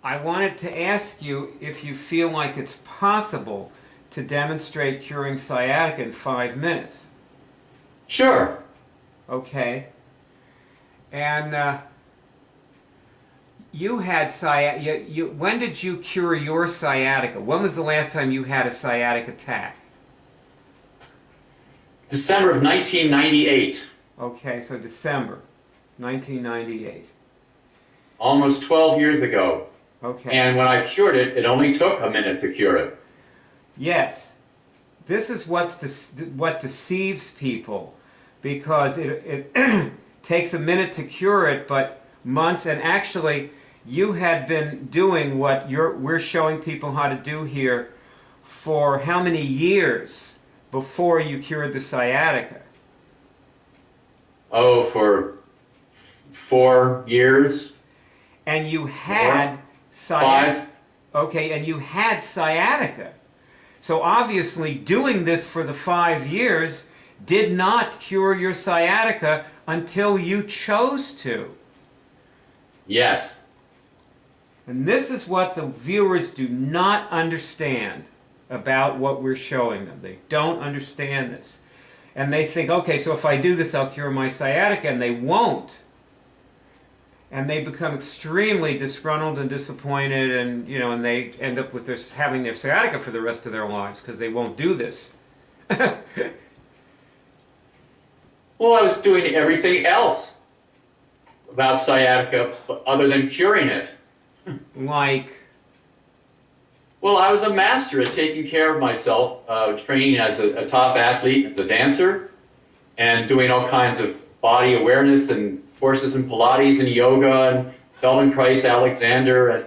I wanted to ask you if you feel like it's possible to demonstrate curing sciatica in 5 minutes. Sure. Okay. And you had sciatica. When did you cure your sciatica? When was the last time you had a sciatic attack? December of 1998. Okay, so December 1998. Almost 12 years ago. Okay. And when I cured it, it only took a minute to cure it. Yes. This is what deceives people, because it takes a minute to cure it, but months. And actually, you had been doing what we're showing people how to do here for how many years before you cured the sciatica? Oh, for 4 years. And you had sciatica. 5. Okay, and you had sciatica. So obviously doing this for the 5 years did not cure your sciatica until you chose to. Yes. And this is what the viewers do not understand about what we're showing them. They don't understand this. And they think, okay, so if I do this, I'll cure my sciatica, and they won't. And they become extremely disgruntled and disappointed, and and they end up with having their sciatica for the rest of their lives because they won't do this. Well, I was doing everything else about sciatica other than curing it. Like? Well, I was a master at taking care of myself, training as a top athlete, as a dancer, and doing all kinds of body awareness and courses in Pilates and yoga and Feldenkrais, Alexander, and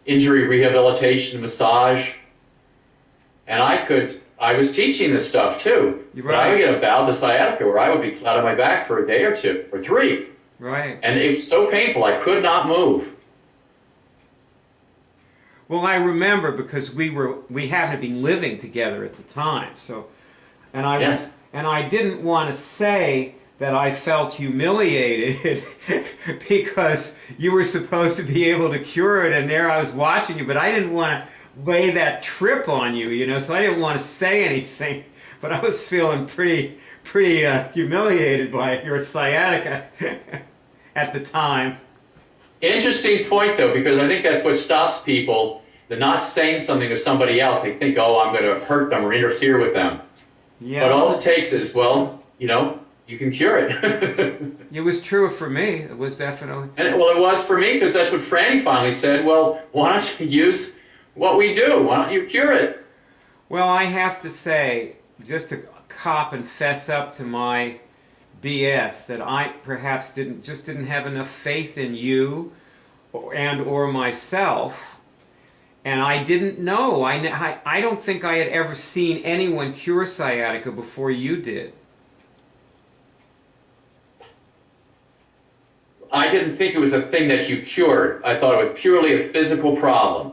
injury rehabilitation, massage. And I was teaching this stuff too. Right. But I would get a bout of sciatica where I would be flat on my back for a day or 2 or 3. Right. And it was so painful, I could not move. Well, I remember because we happened to be living together at the time. So, and I didn't want to say that I felt humiliated because you were supposed to be able to cure it, and there I was watching you, but I didn't want to lay that trip on you, so I didn't want to say anything, but I was feeling pretty humiliated by your sciatica at the time. Interesting point, though, because I think that's what stops people. They're not saying something to somebody else. They think, oh, I'm going to hurt them or interfere with them. Yeah. But all it takes is, well, you can cure it. It was true for me. It was definitely. Well, it was for me because that's what Franny finally said. Well, why don't you use what we do? Why don't you cure it? Well, I have to say, just to cop and fess up to my BS, that I perhaps didn't have enough faith in you or myself, and I didn't know. I don't think I had ever seen anyone cure sciatica before you did. I didn't think it was a thing that you cured. I thought it was purely a physical problem.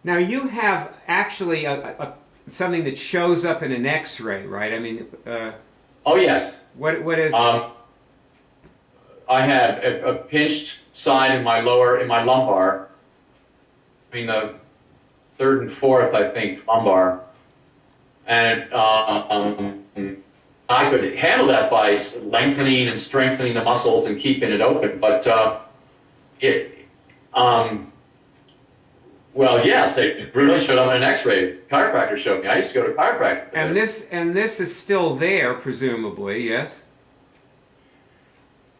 Now, you have actually something that shows up in an X-ray, right? I mean, oh yes. What is? I had a pinched side in my lumbar, between the 3rd and 4th, I think, lumbar, and I could handle that by lengthening and strengthening the muscles and keeping it open, but well, yes, it really showed up in an X-ray. Chiropractor showed me. I used to go to chiropractor. And this is still there, presumably, yes?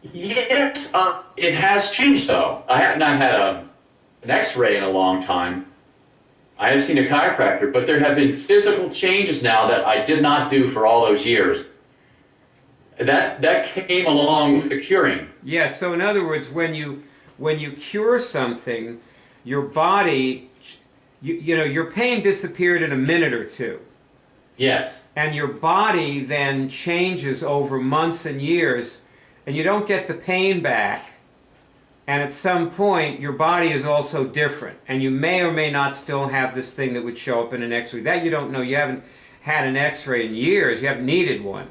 Yes, it has changed though. I have not had an X-ray in a long time. I have seen a chiropractor, but there have been physical changes now that I did not do for all those years. That came along with the curing. Yeah. So in other words, when you cure something, your body, your pain disappeared in a minute or 2. Yes. And your body then changes over months and years, and you don't get the pain back. And at some point, your body is also different, and you may or may not still have this thing that would show up in an X-ray. That you don't know. You haven't had an X-ray in years. You haven't needed one.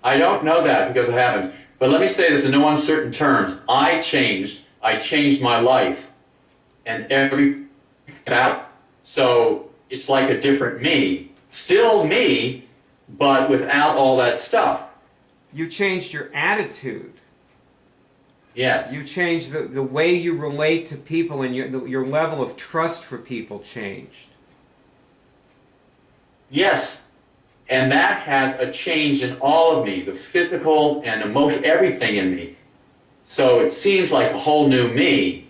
I don't know that because I haven't. But let me say this in no uncertain terms. I changed I changed my life and everything about it. So it's like a different me. Still me, but without all that stuff. You changed your attitude. Yes. You changed the way you relate to people, and your level of trust for people changed. Yes. And that has a change in all of me, the physical and emotional, everything in me. So it seems like a whole new me,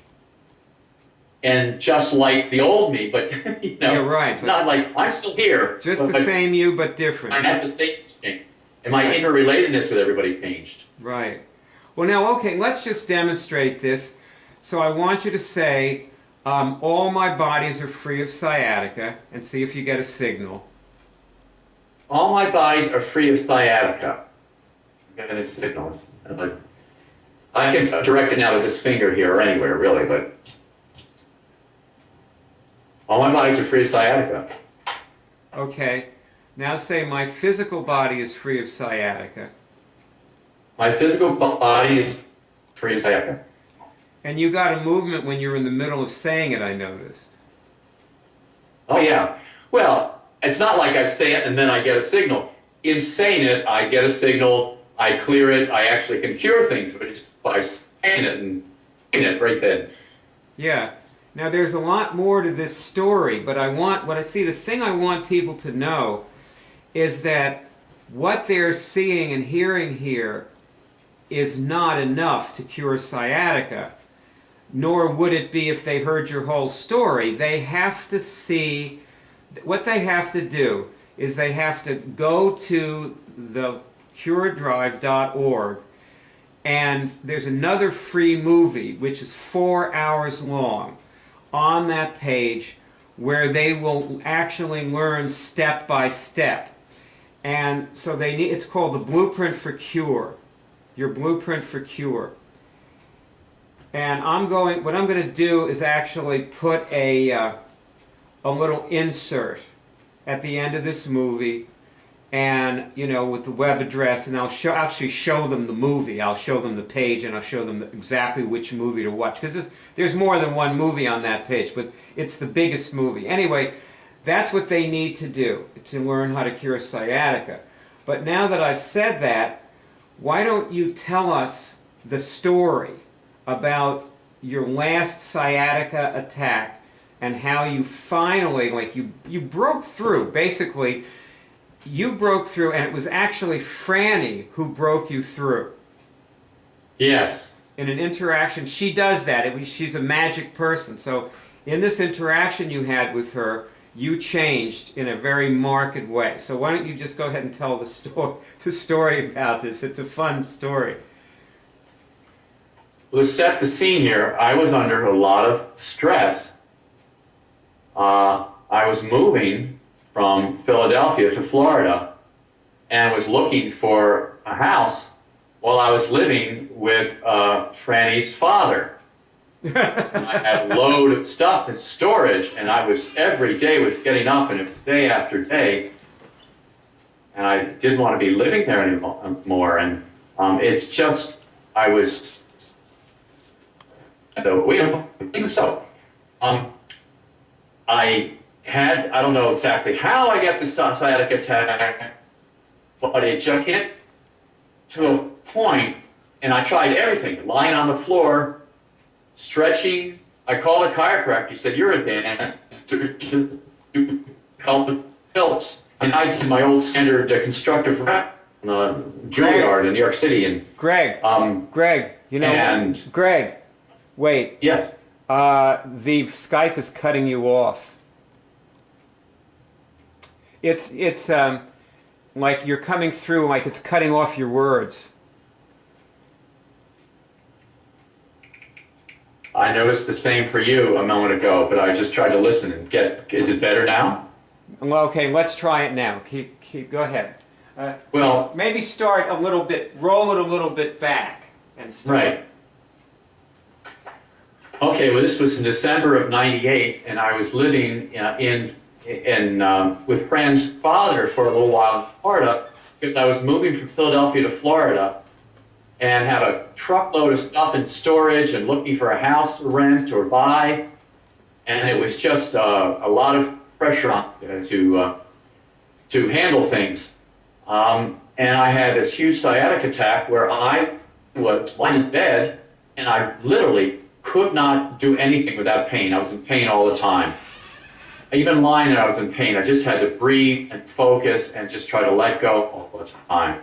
and just like the old me, but yeah, right. It's not like I'm still here. Just the same you, but different. My manifestations changed, and my interrelatedness with everybody changed. Right. Well, now, okay, let's just demonstrate this. So I want you to say, all my bodies are free of sciatica, and see if you get a signal. All my bodies are free of sciatica. I'm getting the signals. I can direct it now with this finger here or anywhere, really, but all my bodies are free of sciatica. Okay. Now say my physical body is free of sciatica. My physical body is free of sciatica. And you got a movement when you're in the middle of saying it, I noticed. Oh, yeah. Well, it's not like I say it and then I get a signal. In saying it, I get a signal, I clear it, I actually can cure things, but it's by saying it and saying it right then. Yeah. Now there's a lot more to this story, but the thing I want people to know is that what they're seeing and hearing here is not enough to cure sciatica, nor would it be if they heard your whole story. They have to see, what they have to do is they have to go to the curedrive.org, and there's another free movie which is 4 hours long on that page where they will actually learn step by step. And so it's called the Blueprint for Cure, your Blueprint for Cure. And what I'm going to do is actually put a little insert at the end of this movie, and with the web address, and I'll actually show them the movie. I'll show them the page, and I'll show them exactly which movie to watch, because there's more than one movie on that page, but it's the biggest movie. Anyway, that's what they need to do to learn how to cure sciatica. But now that I've said that, why don't you tell us the story about your last sciatica attack and how you finally, you broke through. Basically, you broke through, and it was actually Franny who broke you through. Yes. In an interaction, she does that. She's a magic person. So in this interaction you had with her, you changed in a very marked way. So why don't you just go ahead and tell the story about this. It's a fun story. Well, to set the scene here, I was under a lot of stress. I was moving from Philadelphia to Florida and was looking for a house while I was living with Franny's father. And I had a load of stuff in storage, and every day was getting up, and it was day after day, and I didn't want to be living there anymore. And it's just, I was, so I don't know exactly how I got the sciatic attack, but it just hit to a point, and I tried everything, lying on the floor, stretching. I called a chiropractor. He said, "You're advanced. Called the pills." And I did my old standard constructive rep in the Juilliard in New York City. And Greg, Greg, wait. Yes. The Skype is cutting you off. It's like you're coming through, like it's cutting off your words. I noticed the same for you a moment ago, but I just tried to listen and is it better now? Well, okay, let's try it now. Go ahead. Well, maybe start a little bit, roll it a little bit back and start. Right. Okay, well, this was in December of '98, and I was living with Fran's father for a little while in Florida, because I was moving from Philadelphia to Florida, and had a truckload of stuff in storage and looking for a house to rent or buy. And it was just a lot of pressure on to handle things. And I had this huge sciatica attack where I was lying in bed and I literally could not do anything without pain. I was in pain all the time. Even lying there, I was in pain. I just had to breathe and focus and just try to let go all the time.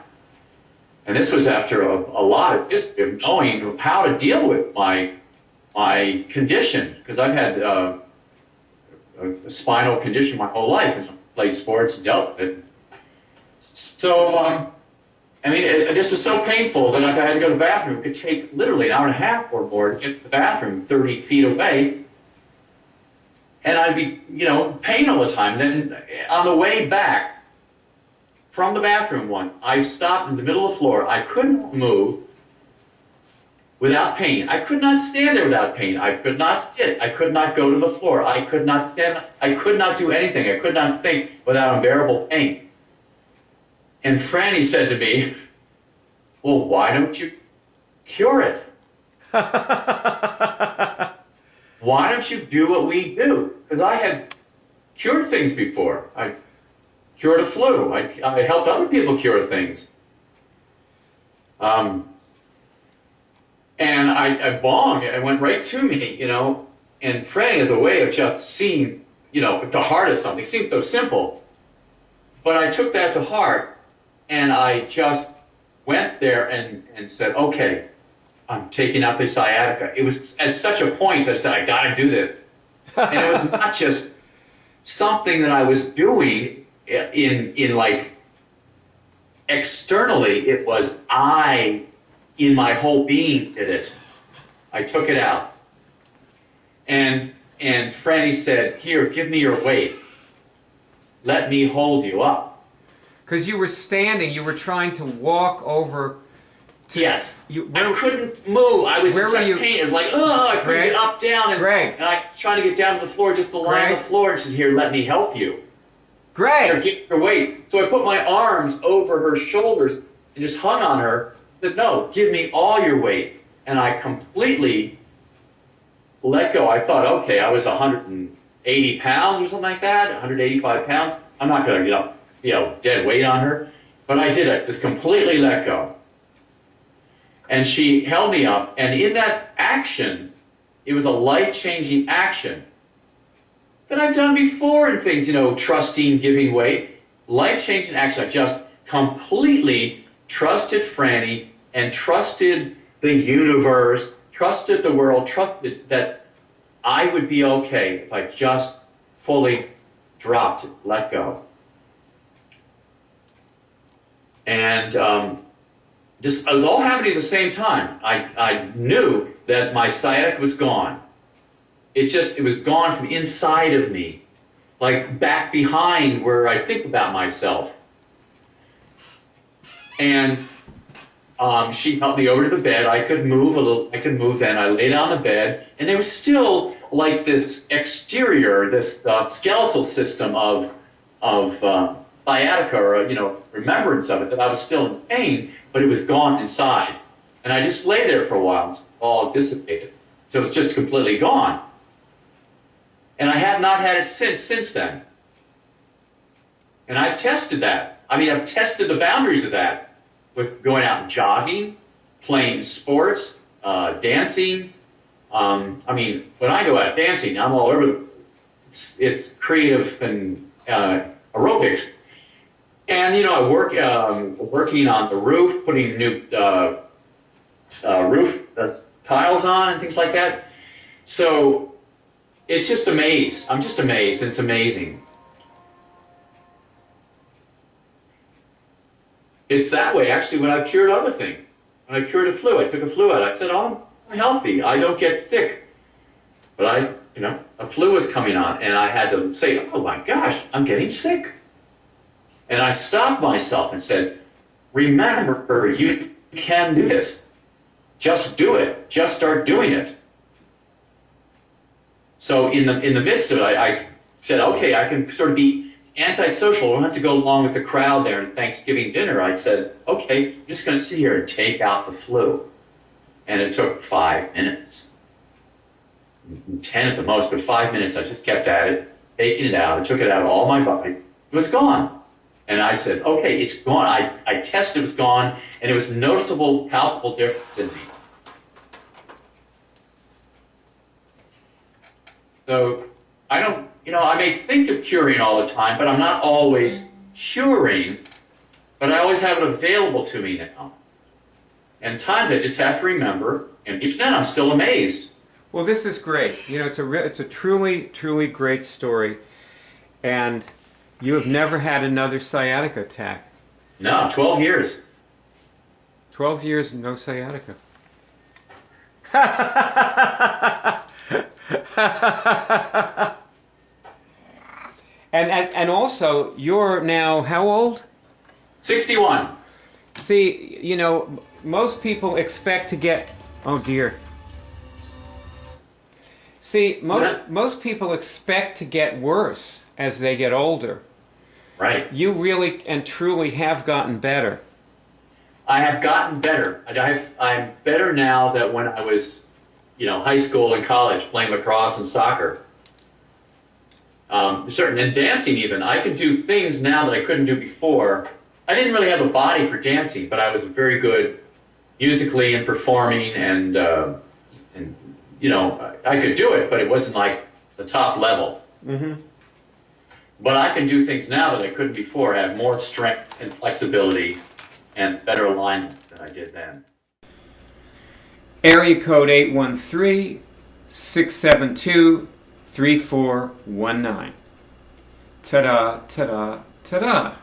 And this was after a lot of history of knowing how to deal with my condition, because I've had a spinal condition my whole life and played sports and dealt with it. So, I mean, it just was so painful that if I had to go to the bathroom, it could take literally an hour and a half or more to get to the bathroom 30 feet away. And I'd be, you know, pain all the time. And then on the way back from the bathroom once, I stopped in the middle of the floor. I couldn't move without pain. I could not stand there without pain. I could not sit. I could not go to the floor. I could not stand. I could not do anything. I could not think without unbearable pain. And Franny said to me, well, why don't you cure it? Why don't you do what we do? Because I had cured things before. I cured a flu. I helped other people cure things. And I bonged. It went right to me, you know. And Franny is a way of just seeing, you know, the heart of something. It seemed so simple. But I took that to heart. And I just went there and said, okay, I'm taking out the sciatica. It was at such a point that I said, I got to do this. And it was not just something that I was doing in like externally. It was in my whole being did it. I took it out. And Franny said, here, give me your weight. Let me hold you up. Because you were standing, you were trying to walk over to... Yes. I couldn't move. I was in such pain. It was like, oh, I couldn't get up, down. And I was trying to get down to the floor just to lie on the floor. And she says, here, let me help you. Greg! Here, give her weight. So I put my arms over her shoulders and just hung on her. I said, no, give me all your weight. And I completely let go. I thought, okay, I was 180 pounds or something like that, 185 pounds. I'm not going to get up, you know, dead weight on her. But I did it, just completely let go. And she held me up, and in that action, it was a life-changing action that I've done before in things, you know, trusting, giving weight. Life-changing action. I just completely trusted Franny and trusted the universe, trusted the world, trusted that I would be okay if I just fully dropped it, let go. And this was all happening at the same time. I knew that my sciatica was gone. It was gone from inside of me, like back behind where I think about myself. And she helped me over to the bed. I could move a little. I could move then. I lay down on the bed, and there was still like this exterior, this skeletal system of sciatica, or, you know, remembrance of it, that I was still in pain, but it was gone inside. And I just lay there for a while until it all dissipated. So it was just completely gone. And I have not had it since then. And I've tested that. I mean, I've tested the boundaries of that with going out and jogging, playing sports, dancing. I mean, when I go out dancing, I'm all over. It's creative and aerobics. And, you know, I work working on the roof, putting new roof tiles on and things like that. So it's just amazed. I'm just amazed. It's amazing. It's that way, actually, when I've cured other things. When I cured a flu, I took a flu out. I said, oh, I'm healthy. I don't get sick. But you know, a flu was coming on, and I had to say, oh my gosh, I'm getting sick. And I stopped myself and said, remember, you can do this. Just do it. Just start doing it. So in the midst of it, I said, okay, I can sort of be antisocial. I don't have to go along with the crowd there at Thanksgiving dinner. I said, okay, I'm just going to sit here and take out the flu. And it took 5 minutes. 10 at the most, but 5 minutes. I just kept at it, taking it out. I took it out of all my body. It was gone. And I said, okay, it's gone. I tested it was gone, and it was noticeable, palpable difference in me. So I don't, I may think of curing all the time, but I'm not always curing, but I always have it available to me now. And times I just have to remember, and even then I'm still amazed. Well, this is great. It's a truly, truly great story. And you have never had another sciatica attack. No, 12 years. 12 years and no sciatica. And also, you're now how old? 61. See, most people expect to get, oh dear. See, most people expect to get worse as they get older. Right. You really and truly have gotten better. I have gotten better. I'm better now than when I was, high school and college playing lacrosse and soccer. And dancing even. I can do things now that I couldn't do before. I didn't really have a body for dancing, but I was very good musically and performing, and I could do it, but it wasn't like the top level. Mm-hmm. But I can do things now that I couldn't before. I have more strength and flexibility and better alignment than I did then. Area code 813-672-3419. Ta-da, ta-da, ta-da.